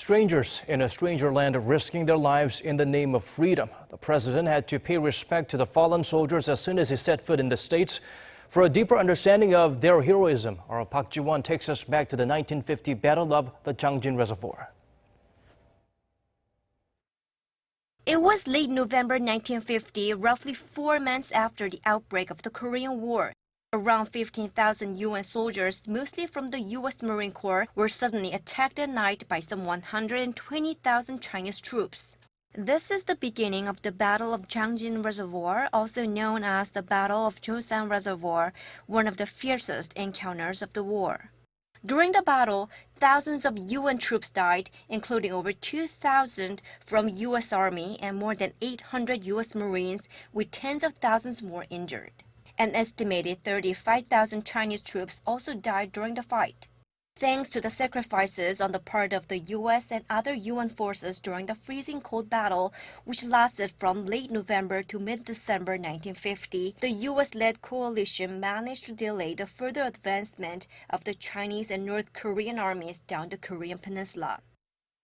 Strangers in a stranger land risking their lives in the name of freedom. The president had to pay respect to the fallen soldiers as soon as he set foot in the States. For a deeper understanding of their heroism, our Park Ji-won takes us back to the 1950 Battle of the Changjin Reservoir. It was late November 1950, roughly 4 months after the outbreak of the Korean War. Around 15,000 UN soldiers, mostly from the U.S. Marine Corps, were suddenly attacked at night by some 120,000 Chinese troops. This is the beginning of the Battle of Changjin Reservoir, also known as the Battle of Chosan Reservoir, one of the fiercest encounters of the war. During the battle, thousands of UN troops died, including over 2,000 from U.S. Army and more than 800 U.S. Marines, with tens of thousands more injured. An estimated 35,000 Chinese troops also died during the fight. Thanks to the sacrifices on the part of the U.S. and other UN forces during the freezing cold battle, which lasted from late November to mid-December 1950, the U.S.-led coalition managed to delay the further advancement of the Chinese and North Korean armies down the Korean peninsula.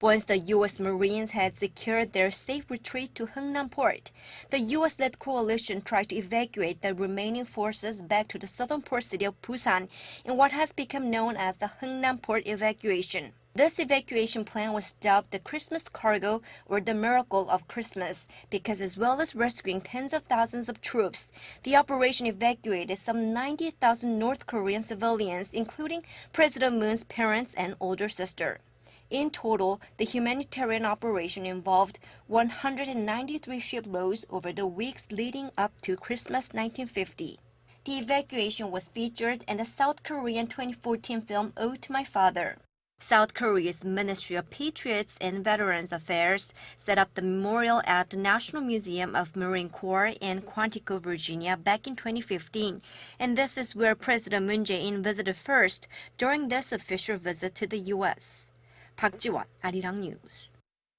Once the U.S. Marines had secured their safe retreat to Hungnam Port, the U.S.-led coalition tried to evacuate the remaining forces back to the southern port city of Busan in what has become known as the Hungnam Port evacuation. This evacuation plan was dubbed the Christmas Cargo, or the Miracle of Christmas, because as well as rescuing tens of thousands of troops, the operation evacuated some 90,000 North Korean civilians, including President Moon's parents and older sister. In total, the humanitarian operation involved 193 shiploads over the weeks leading up to Christmas 1950. The evacuation was featured in the South Korean 2014 film Ode to My Father. South Korea's Ministry of Patriots and Veterans Affairs set up the memorial at the National Museum of Marine Corps in Quantico, Virginia back in 2015, and this is where President Moon Jae-in visited first during this official visit to the U.S. Park Ji-won, Arirang News.